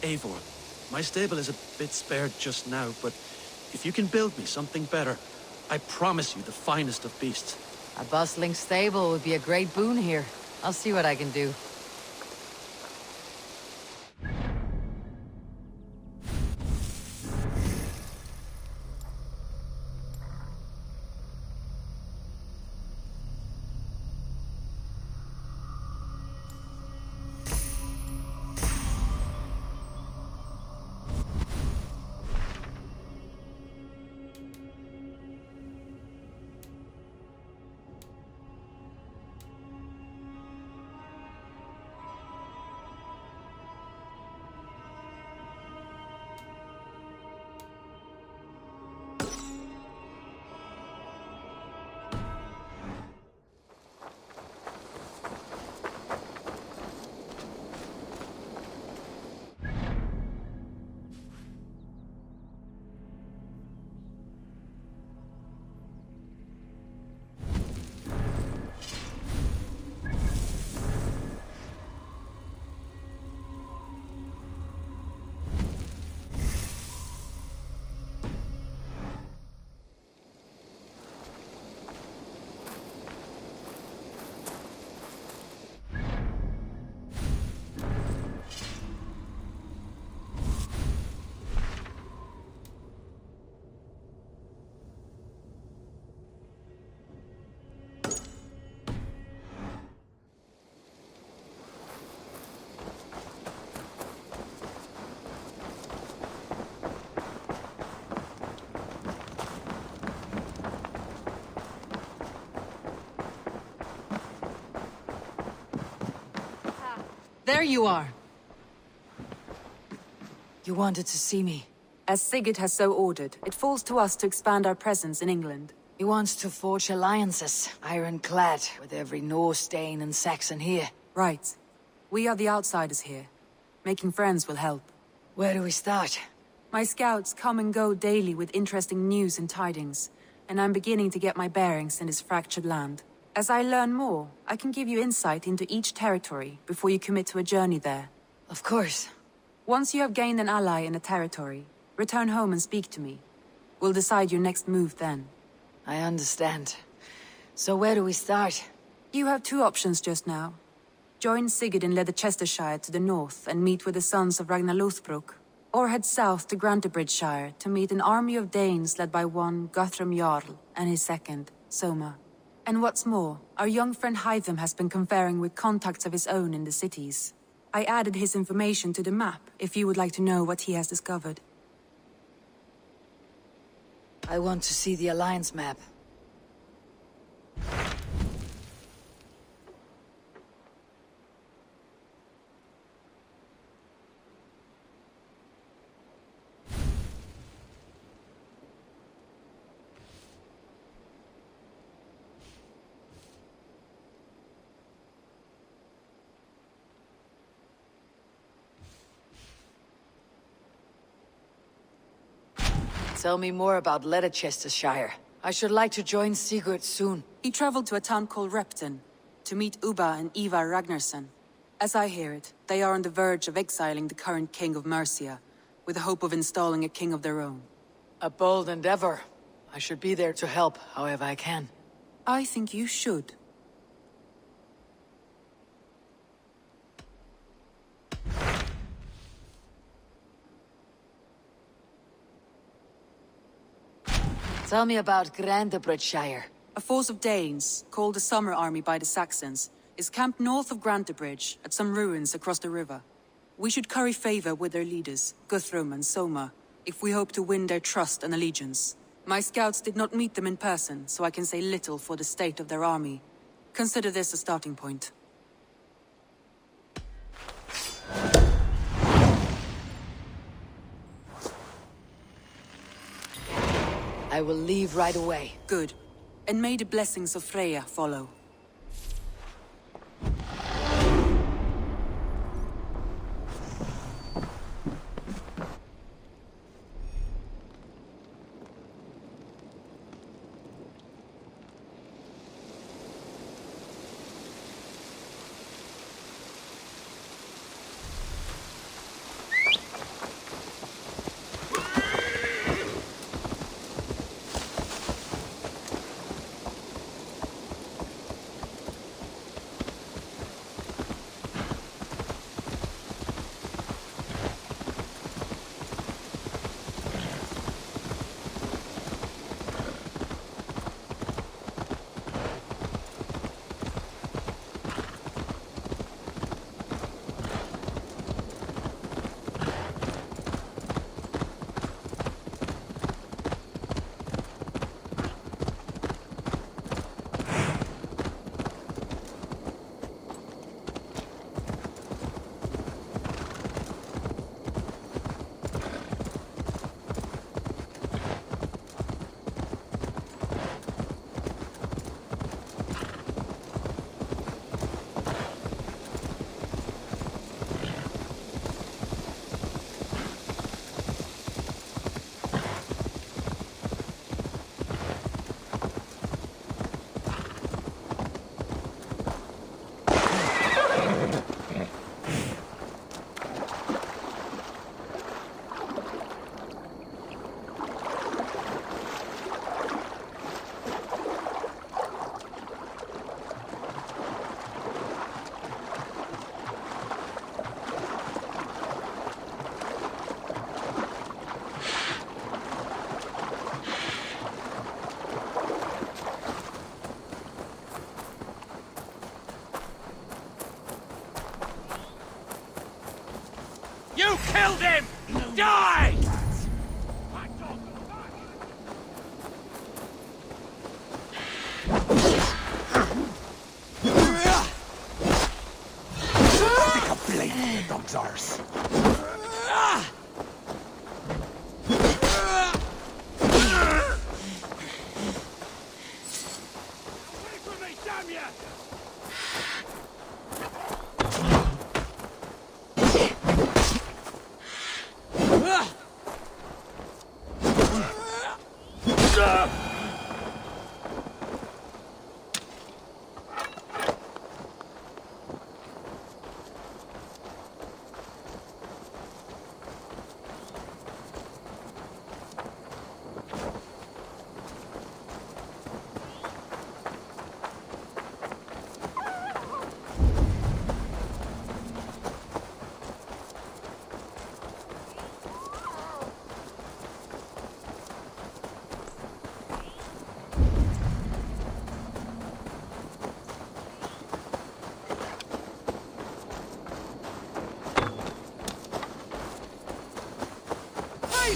Eivor, my stable is a bit spared just now, but if you can build me something better, I promise you the finest of beasts. A bustling stable would be a great boon here. I'll see what I can do. There you are. You wanted to see me. As Sigurd has so ordered, it falls to us to expand our presence in England. He wants to forge alliances, ironclad, with every Norse, Dane, and Saxon here. Right. We are the outsiders here. Making friends will help. Where do we start? My scouts come and go daily with interesting news and tidings, and I'm beginning to get my bearings in this fractured land. As I learn more, I can give you insight into each territory before you commit to a journey there. Of course. Once you have gained an ally in a territory, return home and speak to me. We'll decide your next move then. I understand. So where do we start? You have two options just now. Join Sigurd in Leicestershire to the north and meet with the sons of Ragnar Lothbrok, or head south to Grantebridgescire to meet an army of Danes led by one Guthrum Jarl and his second, Soma. And what's more, our young friend Hytham has been conferring with contacts of his own in the cities. I added his information to the map if you would like to know what he has discovered. I want to see the Alliance map. Tell me more about Leicestershire. I should like to join Sigurd soon. He traveled to a town called Repton to meet Ubba and Ivar Ragnarsson. As I hear it, they are on the verge of exiling the current king of Mercia, with the hope of installing a king of their own. A bold endeavor. I should be there to help, however I can. I think you should. Tell me about Grantebridgescire. A force of Danes, called the Summer Army by the Saxons, is camped north of Grantebridge, at some ruins across the river. We should curry favor with their leaders, Guthrum and Soma, if we hope to win their trust and allegiance. My scouts did not meet them in person, so I can say little for the state of their army. Consider this a starting point. I will leave right away. Good. And may the blessings of Freya follow. killed him! Die! Stick a blade in the dog's arse. Away from me, damn ya!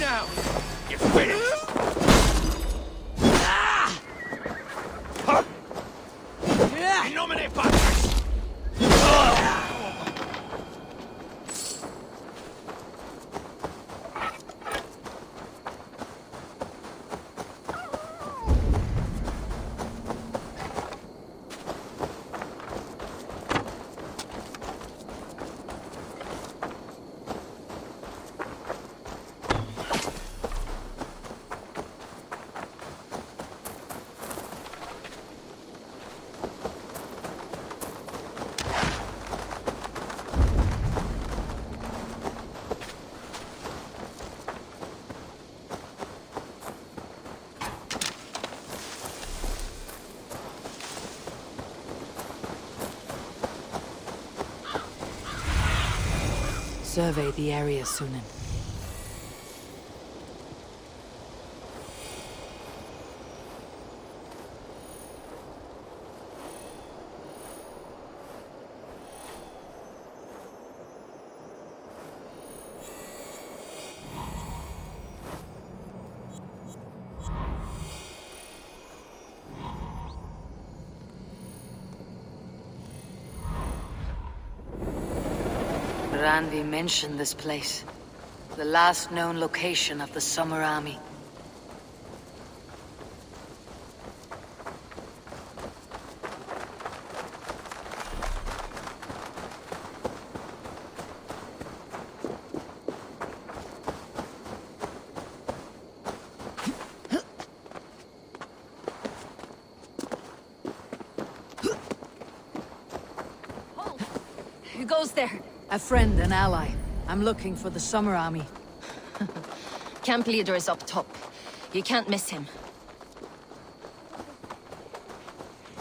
Now! You're finished! Nominate partners! Survey the area, Sunan. Randvi mentioned this place. The last known location of the Summer Army. Who goes there? A friend, an ally. I'm looking for the Summer Army. Camp leader is up top. You can't miss him.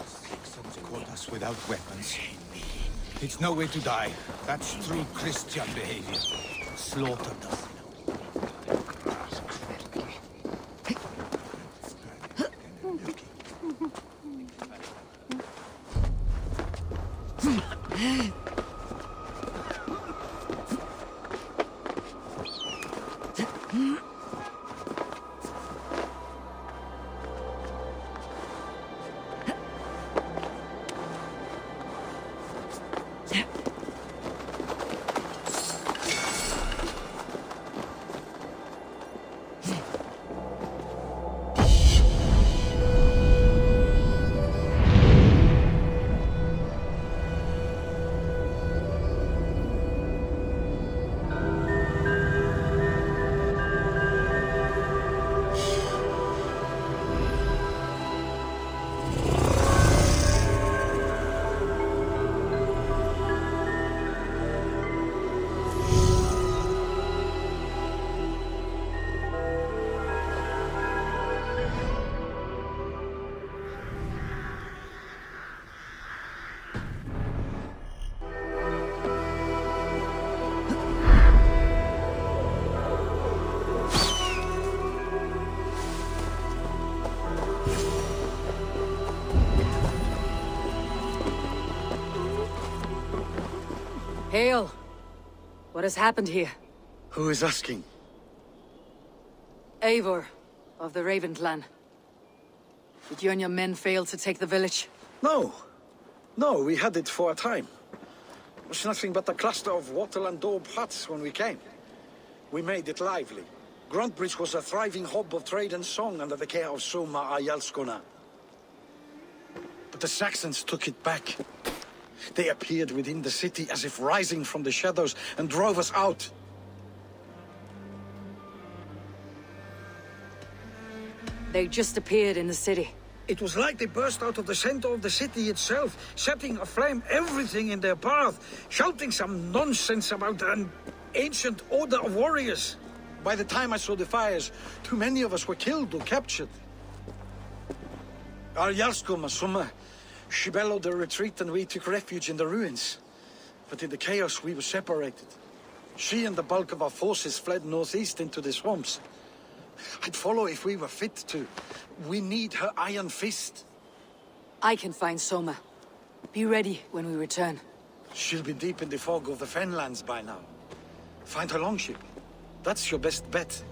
Saxons caught us without weapons. It's no way to die. That's true Christian behavior. Slaughtered us. Hail! What has happened here? Who is asking? Eivor, of the Raven clan. Did you and your men fail to take the village? No. No, we had it for a time. It was nothing but a cluster of wattle and daub huts when we came. We made it lively. Grantebridge was a thriving hub of trade and song under the care of Soma Ayalskona. But the Saxons took it back. They appeared within the city as if rising from the shadows and drove us out. They just appeared in the city. It was like they burst out of the center of the city itself, setting aflame everything in their path, shouting some nonsense about an ancient order of warriors. By the time I saw the fires, too many of us were killed or captured. Our Yarskoma Soma, she bellowed a retreat and we took refuge in the ruins. But in the chaos we were separated. She and the bulk of our forces fled northeast into the swamps. I'd follow if we were fit to. We need her iron fist. I can find Soma. Be ready when we return. She'll be deep in the fog of the Fenlands by now. Find her longship. That's your best bet.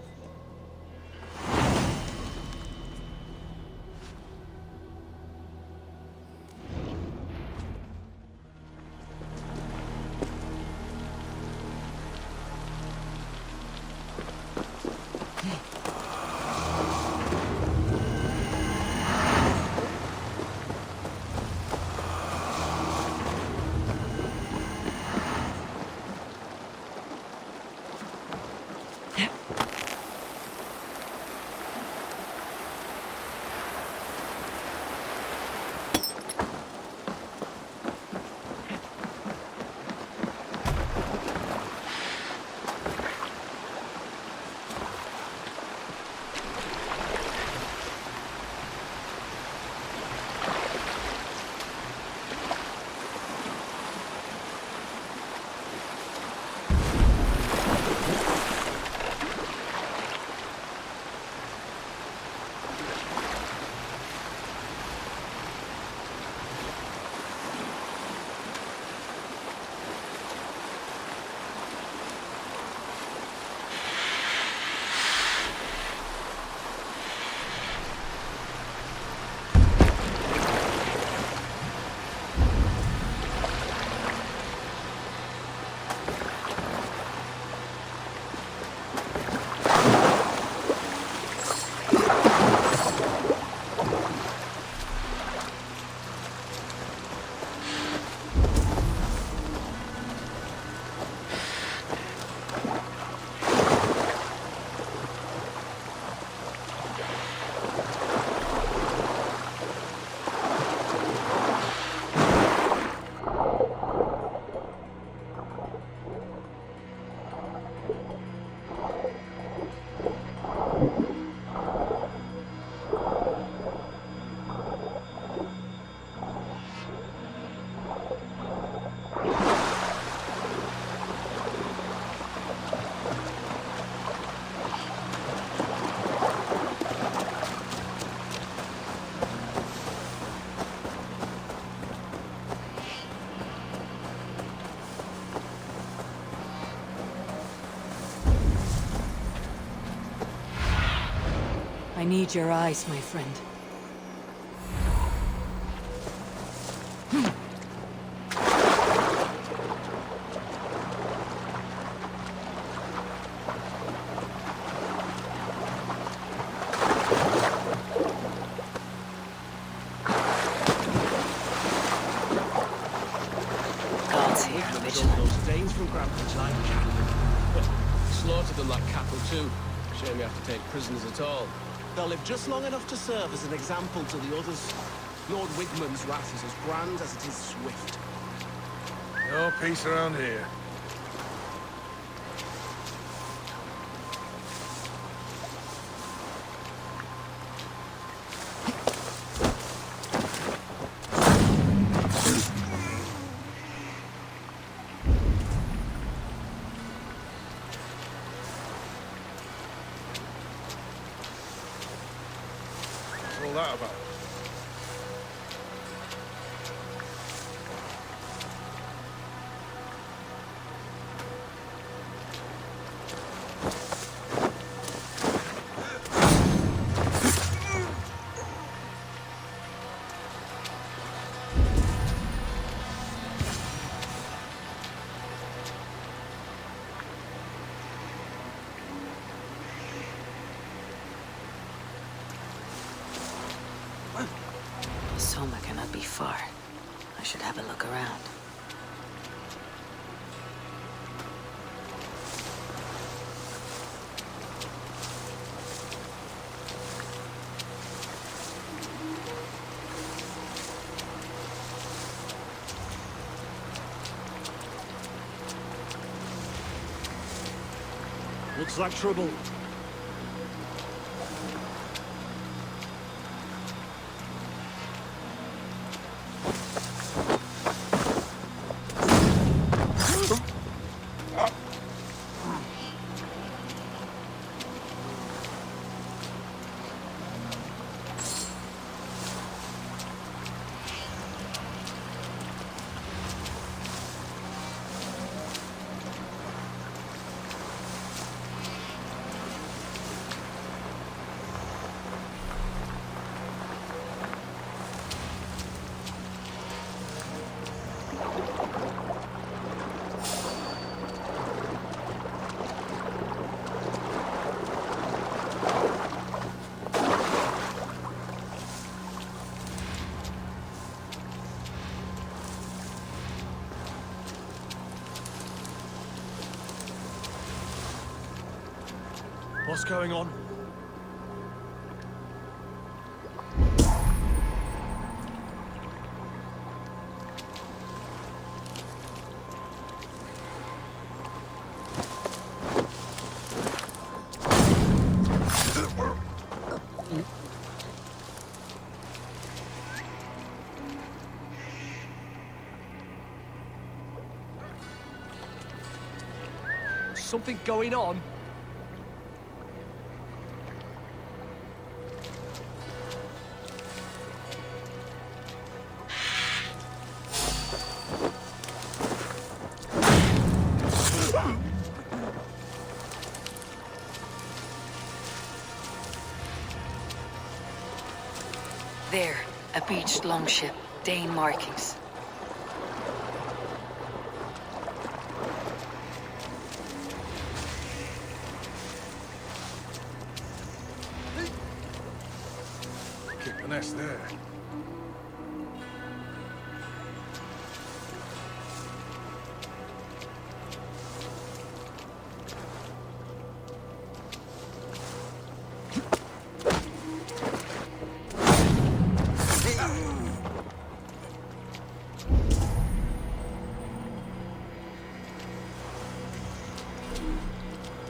I need your eyes, my friend. Those Danes from Grantebridge like cattle. Slaughtered them like cattle too. Shame we have to take prisoners at all. They'll live just long enough to serve as an example to the others. Lord Wigmund's wrath is as grand as it is swift. No peace around here. What's all that about? Soma cannot be far. I should have a look around. Looks like trouble. What's going on? Something going on? There, a beached longship, Dane markings. Kick the nest there.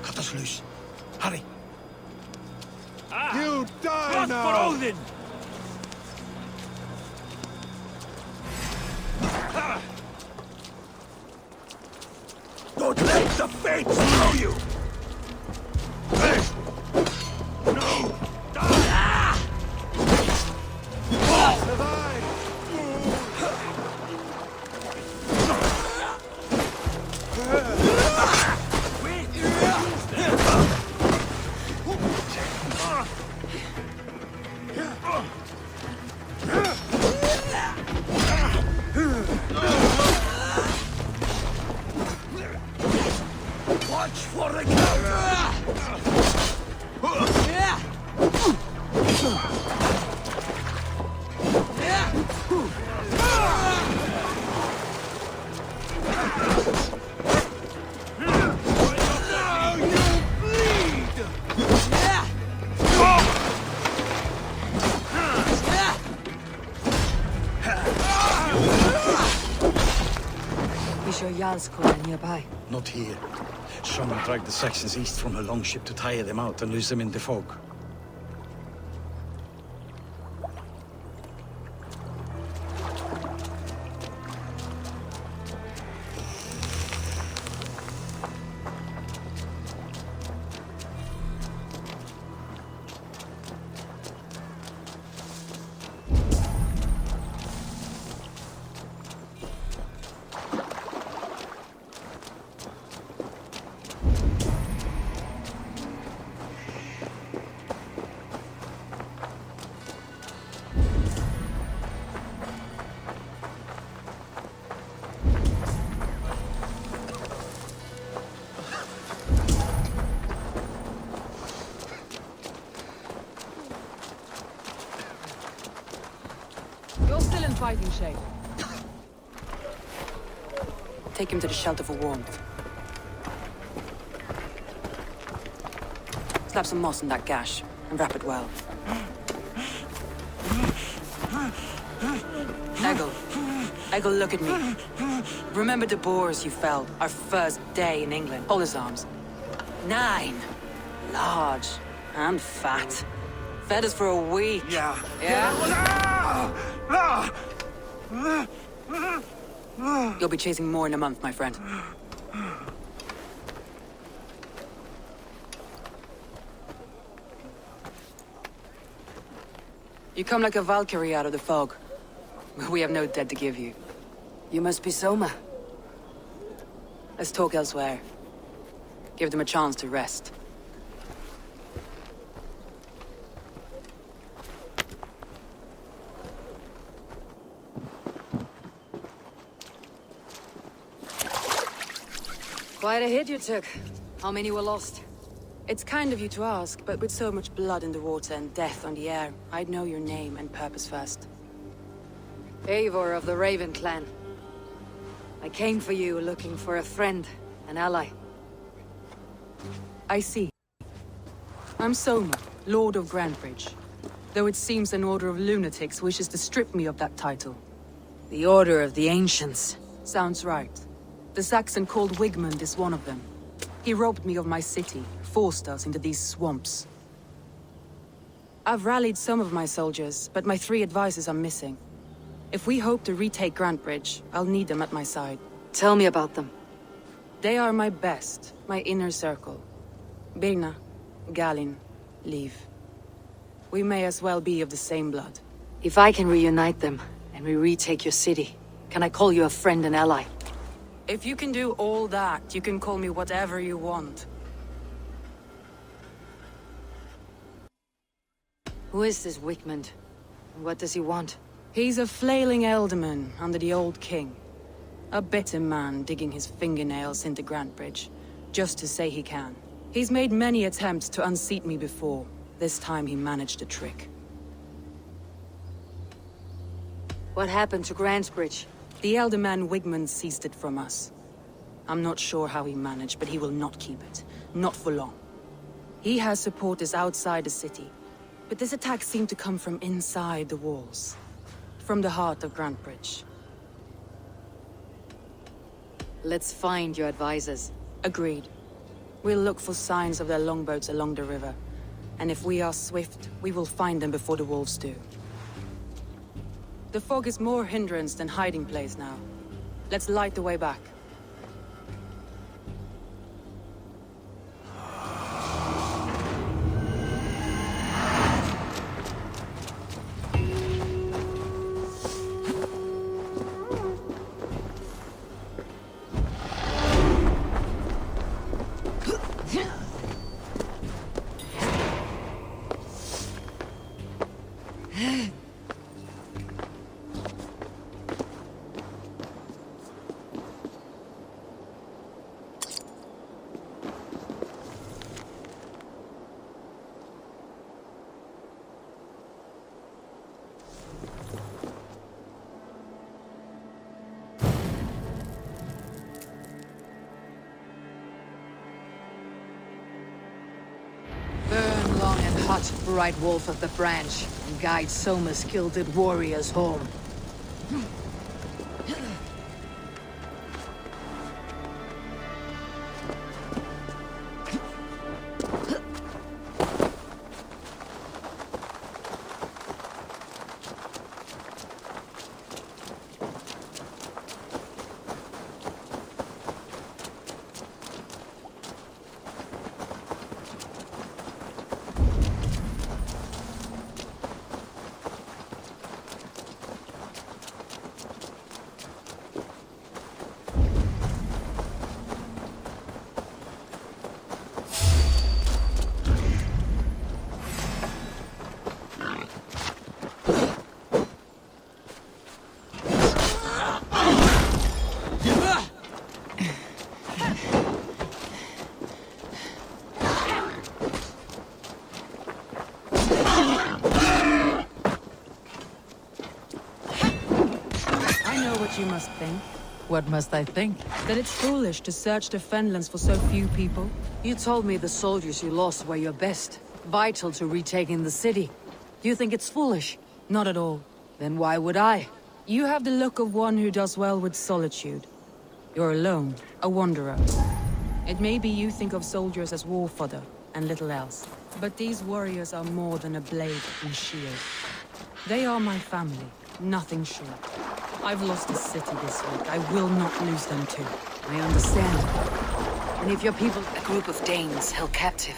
Cut us loose. Hurry. You die now! For Odin! Don't let the fates throw you! No! Watch for the counter! Is your Jarl's nearby? Not here. Someone dragged the Saxons east from a longship to tire them out and lose them in the fog. fighting shape. Take him to the shelter for warmth. Slap some moss in that gash, and wrap it well. Eggle, look at me. Remember the boars you felled, our first day in England? Hold his arms. 9. Large and fat. Fed us for a week. Yeah. Yeah? You'll be chasing more in a month, my friend. You come like a Valkyrie out of the fog. We have no dead to give you. You must be Soma. Let's talk elsewhere. Give them a chance to rest. Quite a hit you took. How many were lost? It's kind of you to ask, but with so much blood in the water and death on the air, I'd know your name and purpose first. Eivor of the Raven clan. I came for you looking for a friend, an ally. I see. I'm Soma, Lord of Grantebridge. Though it seems an order of lunatics wishes to strip me of that title. The Order of the Ancients. Sounds right. The Saxon called Wigmund is one of them. He robbed me of my city, forced us into these swamps. I've rallied some of my soldiers, but my 3 advisors are missing. If we hope to retake Grantebridge, I'll need them at my side. Tell me about them. They are my best, my inner circle. Birna, Galin, Liv. We may as well be of the same blood. If I can reunite them, and we retake your city, can I call you a friend and ally? If you can do all that, you can call me whatever you want. Who is this Wigmund? What does he want? He's a flailing elderman under the old king. A bitter man digging his fingernails into Grantebridge, just to say he can. He's made many attempts to unseat me before. This time he managed a trick. What happened to Grantebridge? The elder man Wigmund seized it from us. I'm not sure how he managed, but he will not keep it. Not for long. He has supporters outside the city, but this attack seemed to come from inside the walls. From the heart of Grantebridge. Let's find your advisors. Agreed. We'll look for signs of their longboats along the river. And if we are swift, we will find them before the wolves do. The fog is more hindrance than hiding place now. Let's light the way back. Burn long and hot, bright wolf of the branch, and guide Soma's gilded warriors home. what you must think. What must I think? That it's foolish to search the Fenlands for so few people. You told me the soldiers you lost were your best, vital to retaking the city. You think it's foolish? Not at all. Then why would I? You have the look of one who does well with solitude. You're alone, a wanderer. It may be you think of soldiers as war fodder, and little else. But these warriors are more than a blade and shield. They are my family, nothing short. I've lost a city this week. I will not lose them too. I understand. And if your people, a group of Danes held captive,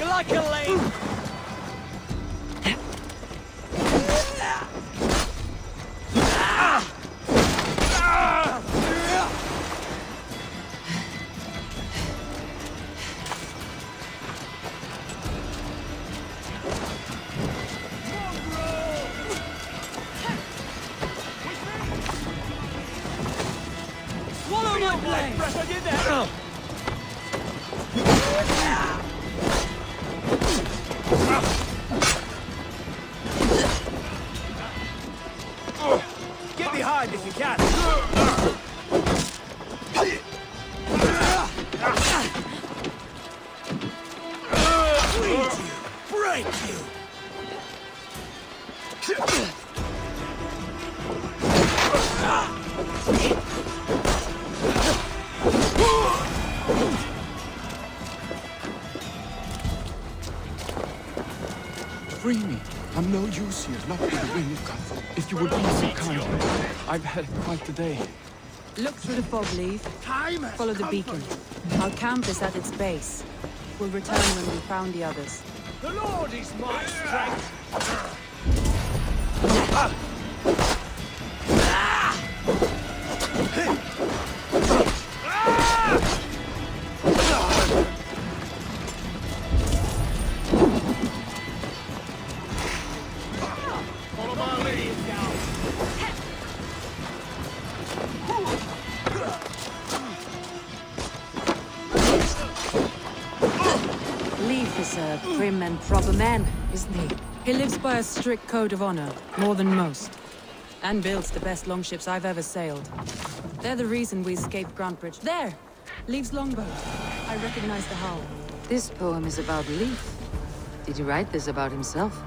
Like a lane! Swallow my blade! Press on you there! Get behind if you can. Bleed you, break you. Free me. I'm no use here, not with the wind cut. If you would be so kind. I've had quite the day. Look through the fog, Leaf. Follow the beacon. Our camp is at its base. We'll return when we've found the others. The Lord is my strength. Follow my lead, gal. Leif is a prim and proper man, isn't he? He lives by a strict code of honor, more than most. And builds the best longships I've ever sailed. They're the reason we escaped Grantebridge. There! Leif's longboat. I recognize the hull. This poem is about Leif. Did he write this about himself?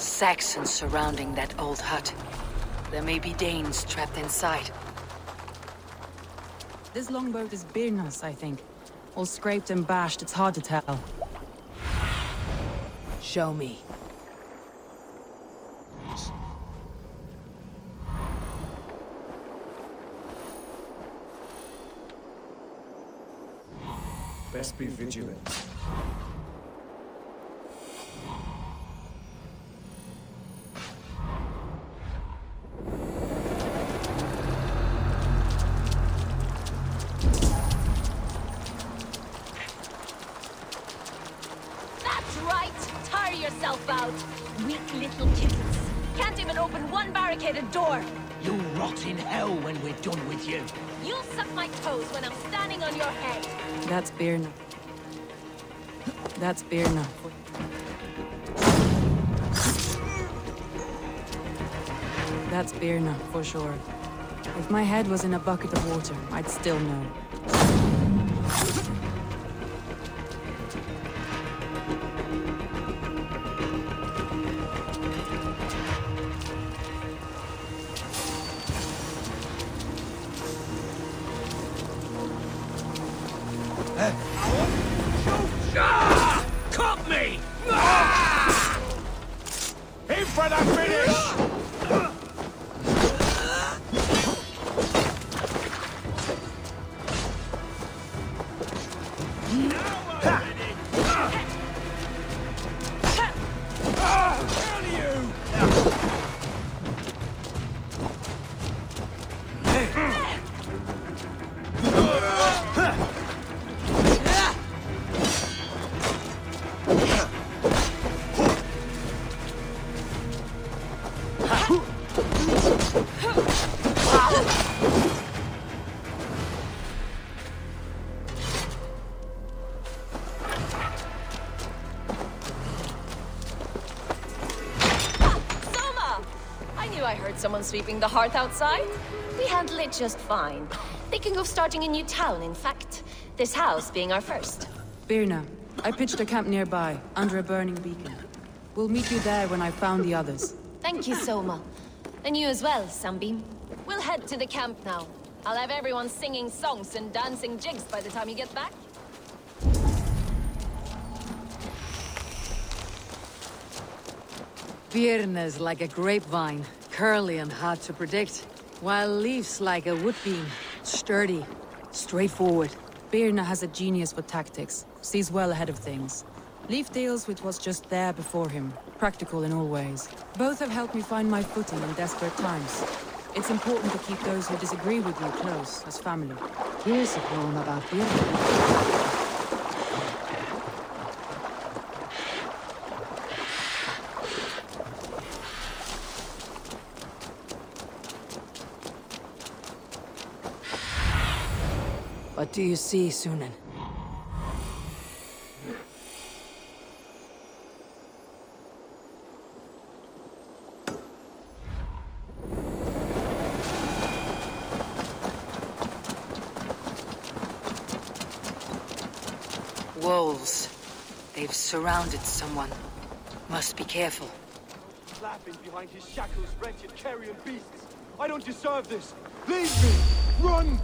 Saxons surrounding that old hut. There may be Danes trapped inside. This longboat is Birna's, I think. All scraped and bashed, it's hard to tell. Show me. Best be vigilant. Yourself out. Weak little kittens. Can't even open one barricaded door. You'll rot in hell when we're done with you. You'll suck my toes when I'm standing on your head. That's Birna. That's Birna. That's Birna, for sure. If my head was in a bucket of water, I'd still know. Cut me! In for the finish! I heard someone sweeping the hearth outside. We handle it just fine. Thinking of starting a new town, in fact. This house being our first. Birna, I pitched a camp nearby, under a burning beacon. We'll meet you there when I've found the others. Thank you, Soma. And you as well, Sunbeam. We'll head to the camp now. I'll have everyone singing songs and dancing jigs by the time you get back. Birna's like a grapevine, curly and hard to predict, while Leaf's like a woodbeam, sturdy, straightforward. Birna has a genius for tactics, sees well ahead of things. Leaf deals with what's just there before him, practical in all ways. Both have helped me find my footing in desperate times. It's important to keep those who disagree with you close, as family. Here's a poem about Birna. What do you see, Sunan? Wolves. They've surrounded someone. Must be careful. Laughing behind his shackles, wretched carrion beasts. I don't deserve this. Leave me! Run!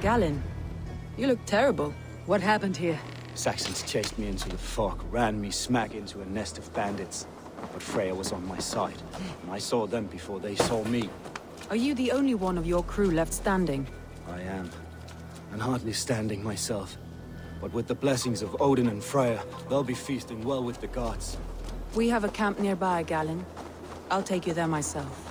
Galen, you look terrible. What happened here? Saxons chased me into the fog, ran me smack into a nest of bandits. But Freya was on my side, and I saw them before they saw me. Are you the only one of your crew left standing? I am, and hardly standing myself. But with the blessings of Odin and Freya, they'll be feasting well with the gods. We have a camp nearby, Galen. I'll take you there myself.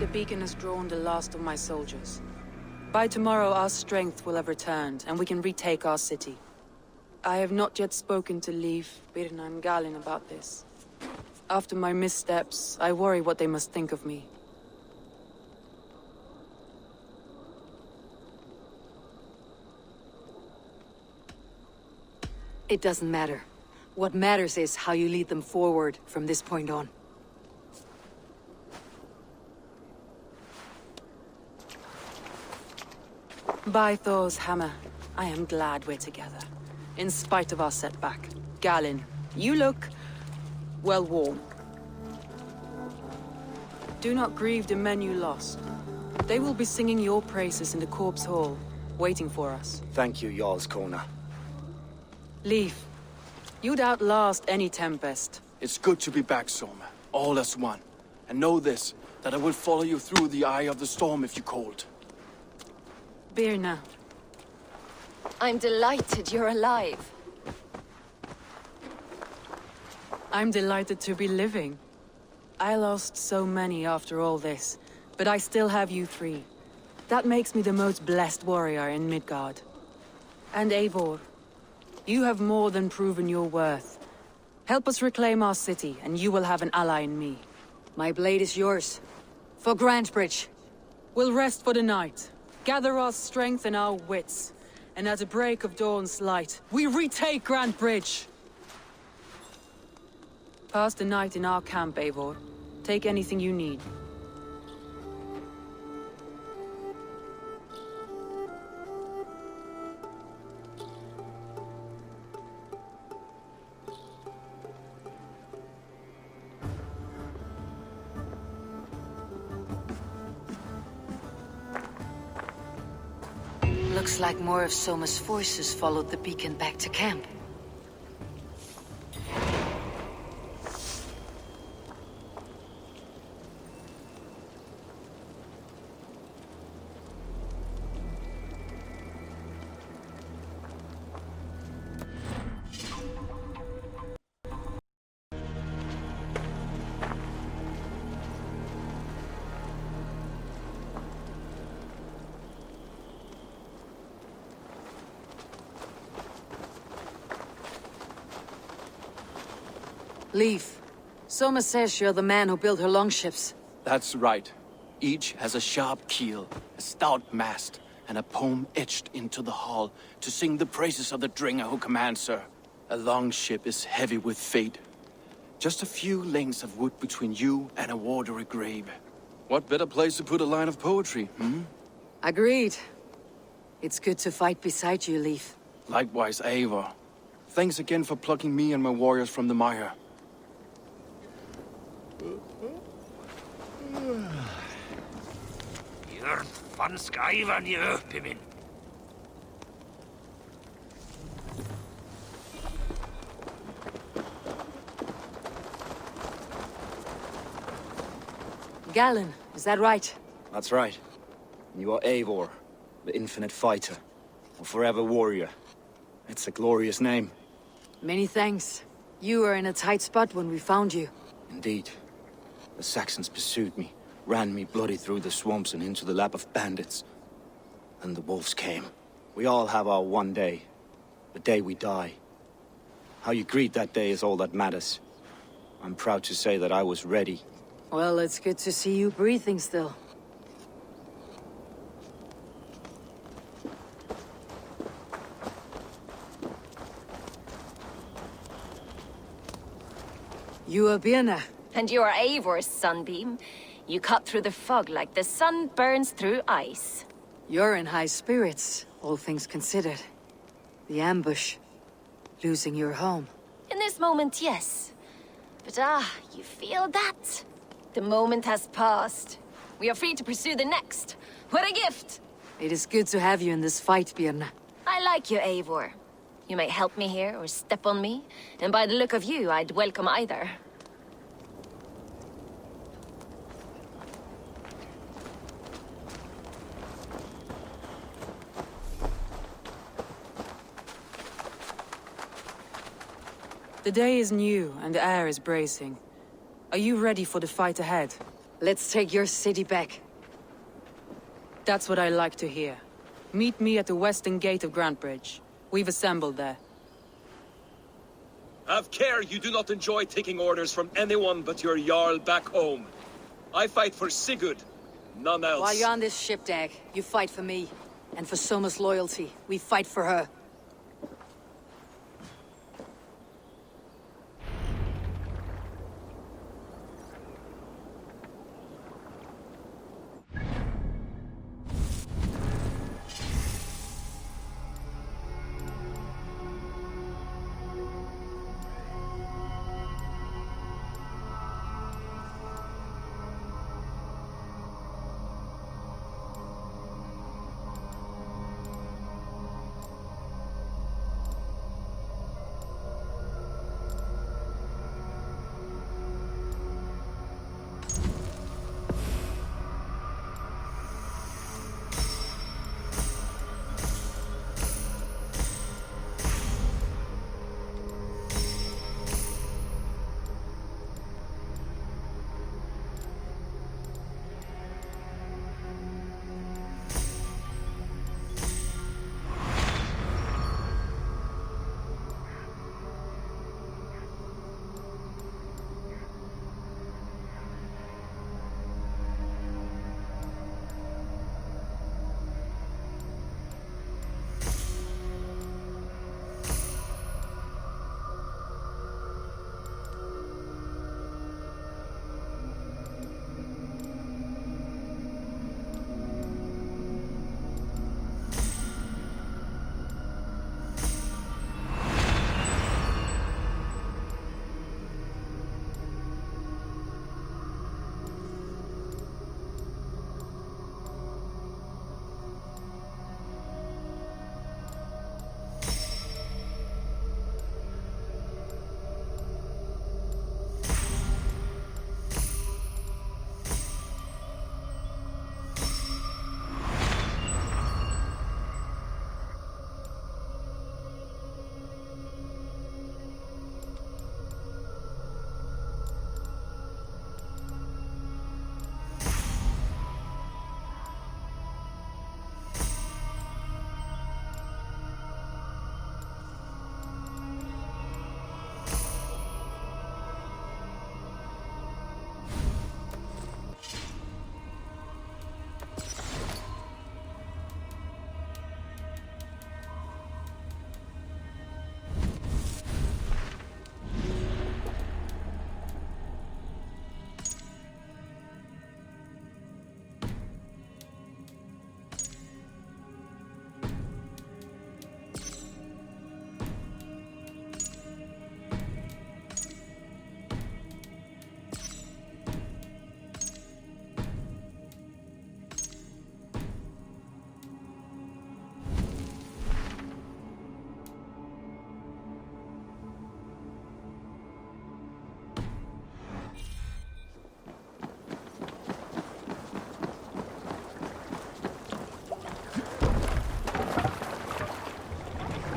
The beacon has drawn the last of my soldiers. By tomorrow, our strength will have returned, and we can retake our city. I have not yet spoken to Leif, Birna, and Galin about this. After my missteps, I worry what they must think of me. It doesn't matter. What matters is how you lead them forward from this point on. By Thor's hammer, I am glad we're together. In spite of our setback. Galin, you look... well warm. Do not grieve the men you lost. They will be singing your praises in the Corpse Hall, waiting for us. Thank you, Jarl's Kona. Leif, you'd outlast any tempest. It's good to be back, Soma. All as one. And know this, that I will follow you through the eye of the storm if you called. Birna. I'm delighted you're alive. I'm delighted to be living. I lost so many after all this, but I still have you three. That makes me the most blessed warrior in Midgard. And Eivor, you have more than proven your worth. Help us reclaim our city, and you will have an ally in me. My blade is yours. For Grantebridge. We'll rest for the night, gather our strength and our wits, and at the break of dawn's light, we retake Grantebridge! Pass the night in our camp, Eivor. Take anything you need. Looks like more of Soma's forces followed the beacon back to camp. Leif, Soma says you're the man who built her longships. That's right. Each has a sharp keel, a stout mast, and a poem etched into the hull to sing the praises of the Dringer who commands her. A longship is heavy with fate. Just a few lengths of wood between you and a watery grave. What better place to put a line of poetry, hmm? Agreed. It's good to fight beside you, Leif. Likewise, Eivor. Thanks again for plucking me and my warriors from the mire. You're fun skiven, you, Pimin. Galin, is that right? That's right. You are Eivor, the infinite fighter, a forever warrior. It's a glorious name. Many thanks. You were in a tight spot when we found you. Indeed. The Saxons pursued me, ran me bloody through the swamps and into the lap of bandits. And the wolves came. We all have our one day. The day we die. How you greet that day is all that matters. I'm proud to say that I was ready. Well, it's good to see you breathing still. You are Birna. And you are Eivor's sunbeam. You cut through the fog like the sun burns through ice. You're in high spirits, all things considered. The ambush. Losing your home. In this moment, yes. But you feel that? The moment has passed. We are free to pursue the next. What a gift! It is good to have you in this fight, Birna. I like you, Eivor. You may help me here or step on me, and by the look of you, I'd welcome either. The day is new, and the air is bracing. Are you ready for the fight ahead? Let's take your city back. That's what I like to hear. Meet me at the western gate of Grantebridge. We've assembled there. Have care you do not enjoy taking orders from anyone but your Jarl back home. I fight for Sigurd, none else. While you're on this ship, Dag, you fight for me. And for Soma's loyalty, we fight for her.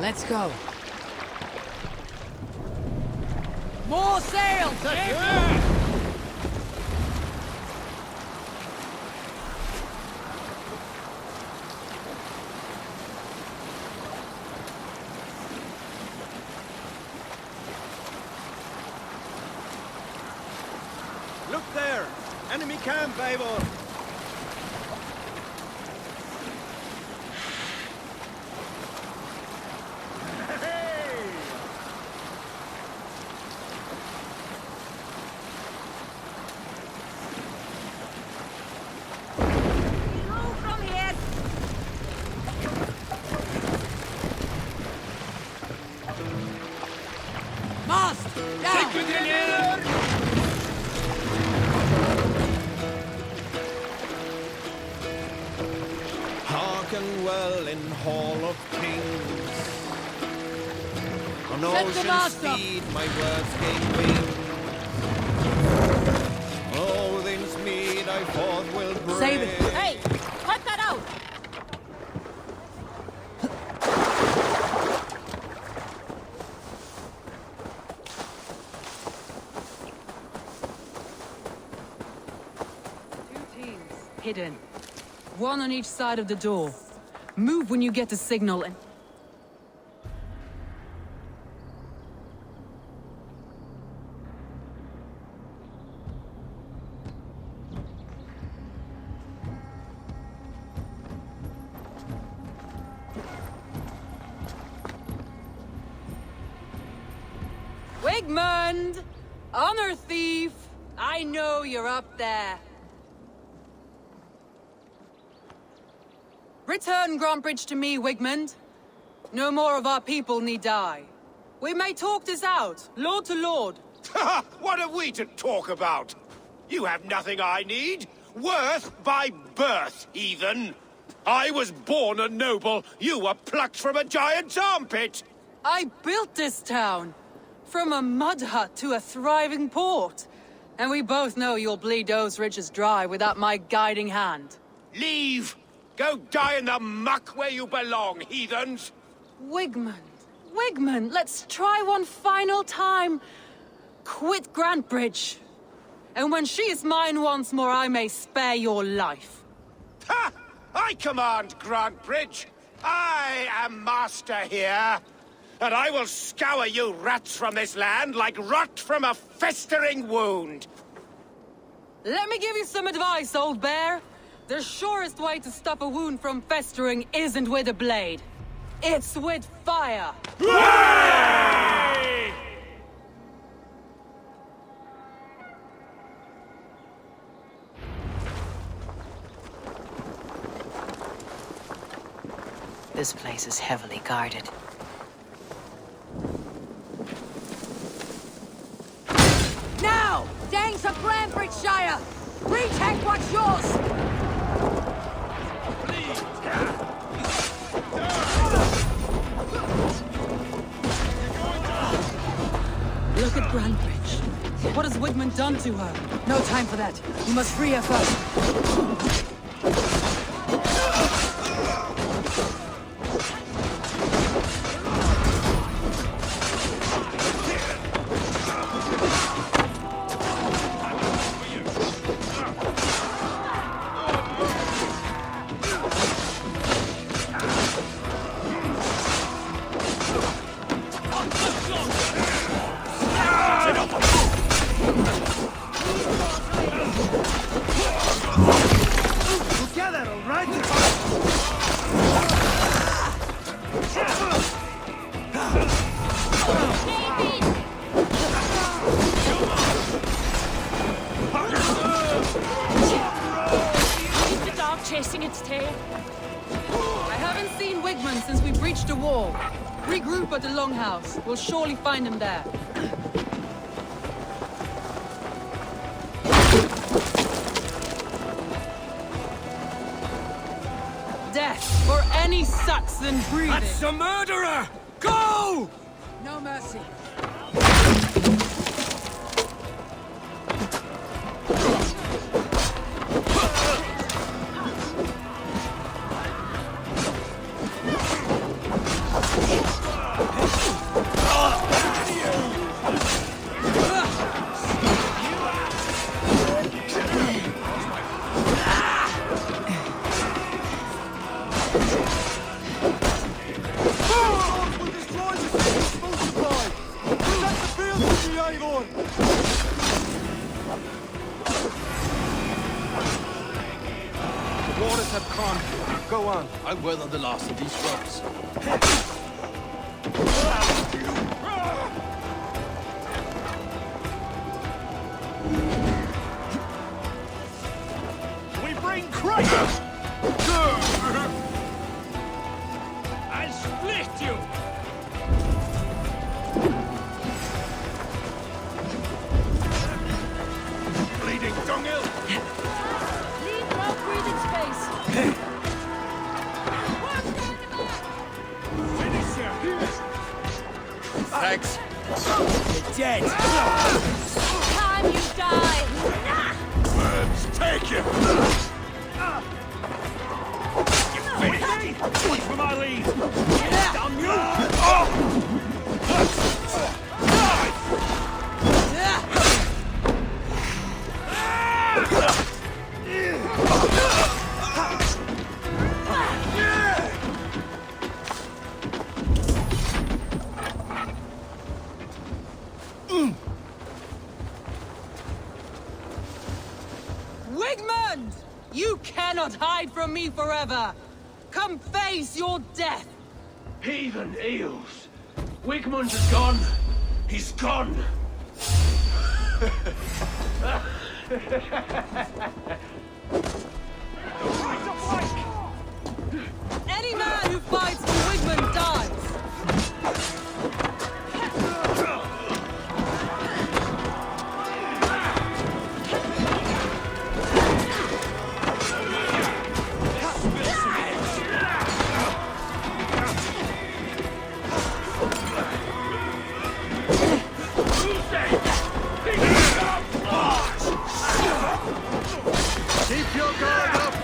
Let's go. More sail! Look there! Enemy camp, Eivor! Hearken well in Hall of Kings. On ocean speed my words gain wings. Odin's mead I forth will bring. Save it! Hey! Cut that out! hidden. One on each side of the door. Move when you get the signal and... Wigmund! Honor thief! I know you're up there. Return Grantebridge to me, Wigmund. No more of our people need die. We may talk this out, lord to lord. What have we to talk about? You have nothing I need. Worth by birth, heathen. I was born a noble. You were plucked from a giant's armpit. I built this town. From a mud hut to a thriving port. And we both know you'll bleed those riches dry without my guiding hand. Leave! Go die in the muck where you belong, heathens! Wigmund, let's try one final time. Quit Grantebridge. And when she is mine once more, I may spare your life. Ha! I command Grantebridge. I am master here. And I will scour you rats from this land like rot from a festering wound. Let me give you some advice, old bear. The surest way to stop a wound from festering isn't with a blade. It's with fire. Hooray! This place is heavily guarded. Now! Danes of Grantebridgescire! Retake what's yours! Look at Grantebridge. What has Wigmund done to her? No time for that. You must free her first. Chasing its tail. I haven't seen Wigmund since we breached the wall. Regroup at the longhouse. We'll surely find him there. Death for any Saxon breathing. That's a murderer! Go! No mercy. Waters have calmed. Go on. I'll weather the last of these floods. We bring Christ! I'll split you! Bleeding dunghill! Leave no breathing space. Thanks. You're dead. Time you die. Words, take you! You finished? Wait for my lead! Damn you! Wigmund! You cannot hide from me forever! Come face your death! Heathen eels! Wigmund is gone! He's gone! Any man who fights for Wigmund dies! Keep your guard up!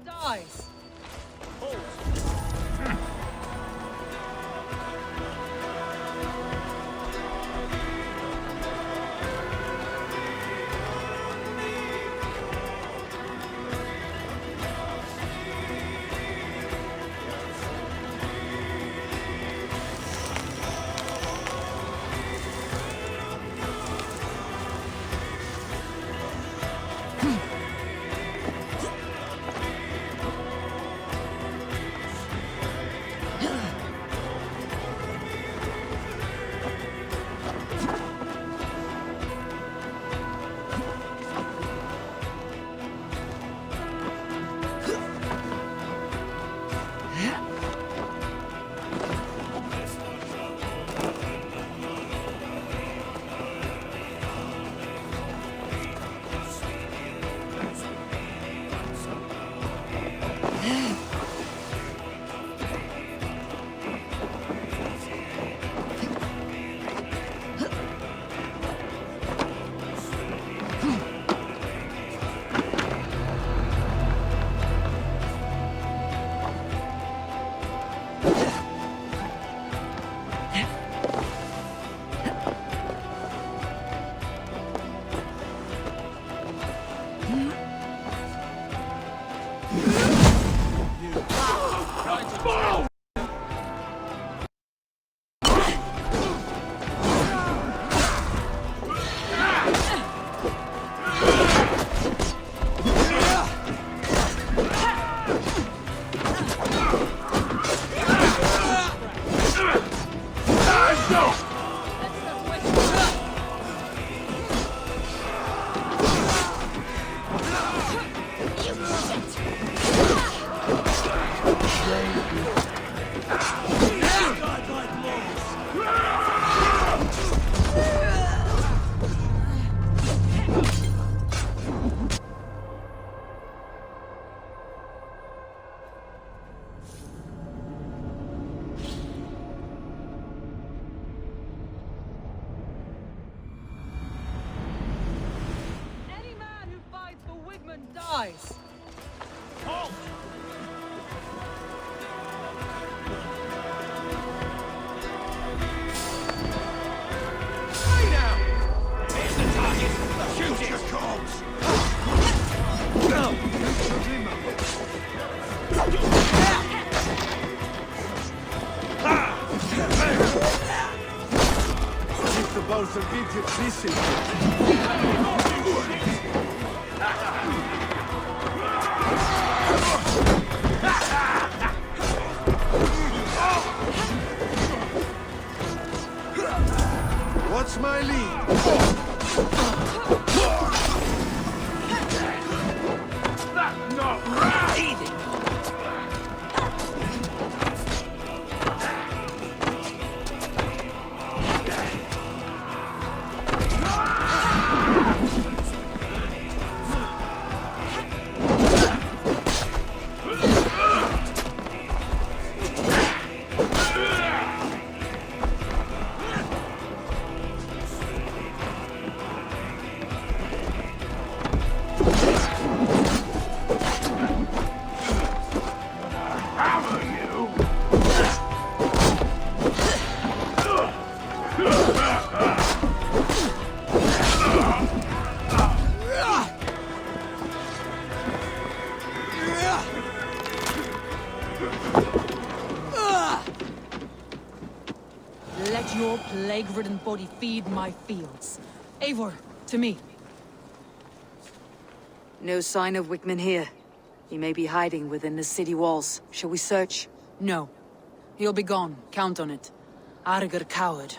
Dies. Dies. Halt! Hey now! Here's the target! Shoot it! Cogs! No! Keep the both of Egypt busy. What's my lead? That's not right! Let your plague-ridden body feed my fields. Eivor, to me. No sign of Wickman here. He may be hiding within the city walls. Shall we search? No. He'll be gone. Count on it. Arger coward.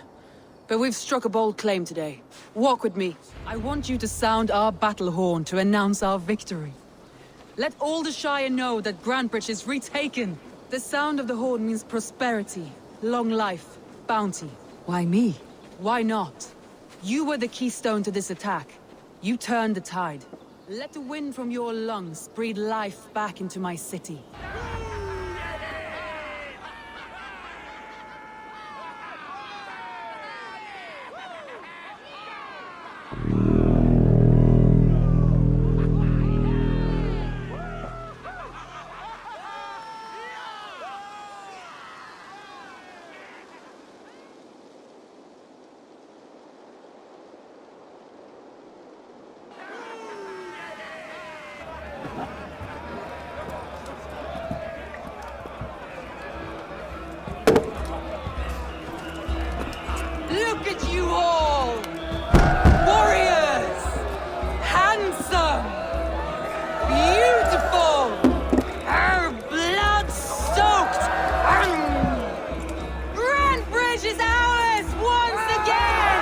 But we've struck a bold claim today. Walk with me. I want you to sound our battle horn to announce our victory. Let all the Shire know that Grantebridge is retaken. The sound of the horn means prosperity, long life, bounty. Why me? Why not? You were the keystone to this attack. You turned the tide. Let the wind from your lungs breathe life back into my city. Look at you all! Warriors! Handsome! Beautiful! Our blood-soaked! Grantebridge is ours once again!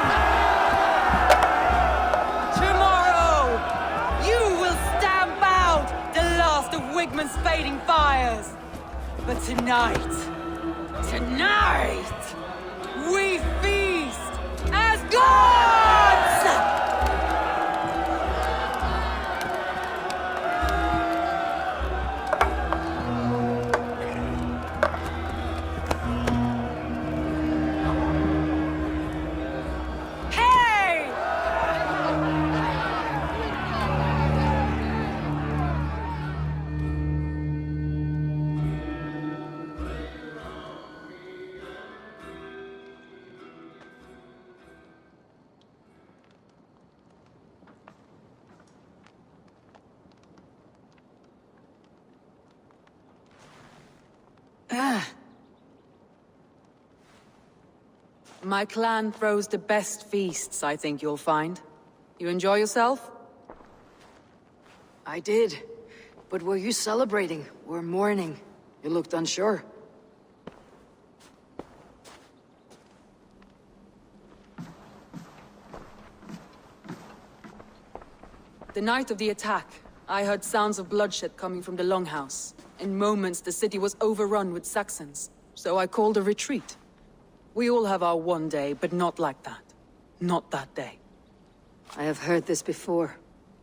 Tomorrow, you will stamp out the last of Wigman's fading fires. But tonight, we feast as gods! Hey! My clan throws the best feasts, I think you'll find. You enjoy yourself? I did. But were you celebrating or mourning? You looked unsure. The night of the attack, I heard sounds of bloodshed coming from the longhouse. In moments, the city was overrun with Saxons, so I called a retreat. We all have our one day, but not like that. Not that day. I have heard this before,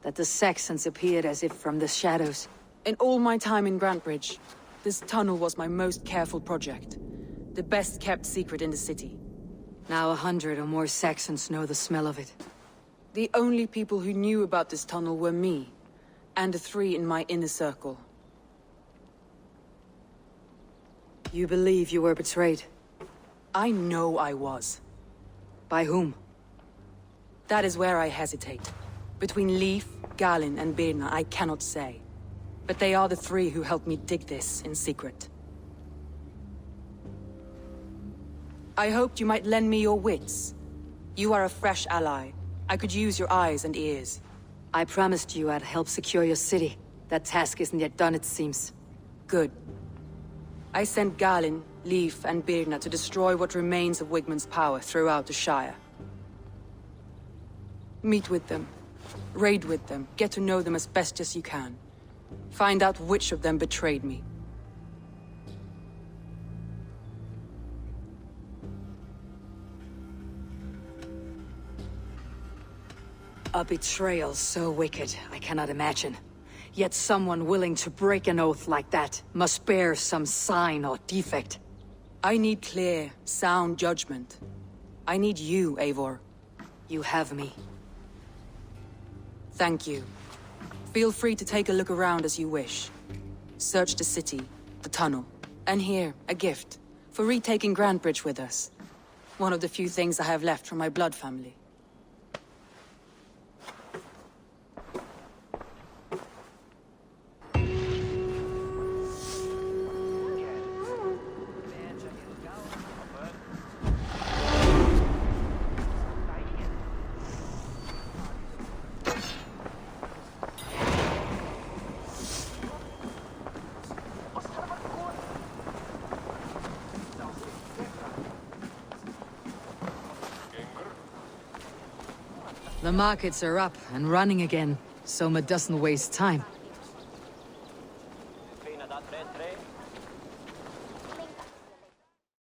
that the Saxons appeared as if from the shadows. In all my time in Grantebridge, this tunnel was my most careful project. The best kept secret in the city. Now 100 or more Saxons know the smell of it. The only people who knew about this tunnel were me, and the 3 in my inner circle. You believe you were betrayed? I know I was. By whom? That is where I hesitate. Between Leif, Galin, and Birna, I cannot say. But they are the 3 who helped me dig this in secret. I hoped you might lend me your wits. You are a fresh ally. I could use your eyes and ears. I promised you I'd help secure your city. That task isn't yet done, it seems. Good. I sent Galin, Leif, and Birna to destroy what remains of Wigman's power throughout the Shire. Meet with them. Raid with them. Get to know them as best as you can. Find out which of them betrayed me. A betrayal so wicked, I cannot imagine. Yet someone willing to break an oath like that must bear some sign or defect. I need clear, sound judgment. I need you, Eivor. You have me. Thank you. Feel free to take a look around as you wish. Search the city, the tunnel, and here, a gift, for retaking Grantebridge with us. One of the few things I have left from my blood family. The markets are up and running again. Soma doesn't waste time.